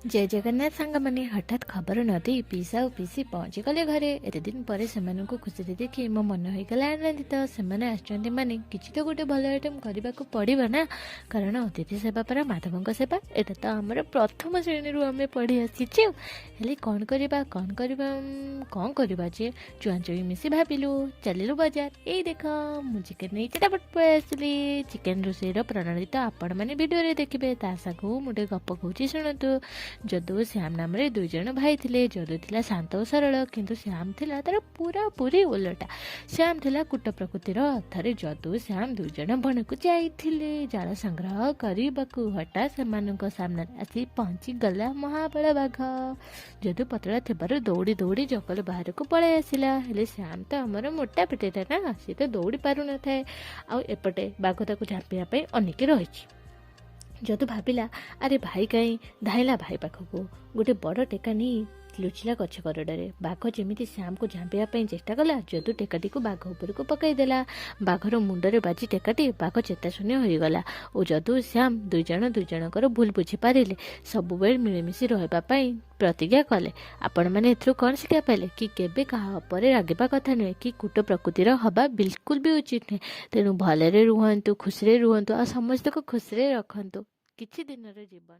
जय जगन्नाथ सांग मैंने हठात खबर नदी पिसा और पिसी पहुंची गले घरे एते दिन पर से खुशी देखी मो मन होगला आनंदित से माने किसी तो गोटे भल आइटम करने को पड़ा ना कारण अतिथि सेवा पर माधव सेवा एटा तो आमर प्रथम श्रेणी आम पढ़ी आसीचु हेले कौन करवा कौन करवा जे चुआ चुई मिसी भाविलु चलिलु बाजार यही देख मु चिकेन नहीं चटापट पळी आसली चिकेन रोषेर प्रणाली तो आपण मैंने भिडियो देखिए ता सागु मुझे गप कहूँ शुणु जदू श्याम नाम रे दुई जन भाई थिले जदू थिला शांत और सरल किंतु श्याम थिला तार पूरा पूरी उलटा श्याम थिला कूट प्रकृतिर थरे जदू श्याम दुई जन बन को जाइथिले जाल संग्रह करबाकू हठात सेमानक सामने आसी पहुंची गला महाबल बाघ जदू पतला थिबारु दौड़ी दौड़ी जंगल बाहर को पळै आसिला हेले श्याम तो हमर मोटा पेटेटा ना सी तो दौड़ी पारु न थाए आ एपटे बाघ ताकू झापिया पई अनेक रहिछि जदू भाविला अरे भाई कहीं धाइला भाई पाखक गोटे बड़ टेका नहीं लुचिला गछ करडे बाघ जमी श्याम को झाँपिया चेष्टा कला जदू टेकाटी को बाघ उपर को पकईदेला बाघर मुंडरे बाजी टेकाटी बाघ चेताशून्य होगला और जदू श्याम दुई जनकर भूल बुझी पारे सब मिलमिशी रही प्रतिज्ञा कले आपण मैंने कौन शिक्षा पाइले कि केबे कहा उपरे रागिबा कथा नुहे कि कूट प्रकृतिर हवा बिल्कुल भी उचित नुहे तेणु भलरे रुहंतु खुशी रुहंतु आ समस्त को खुशी रखंतु किछि दिनर जीवन।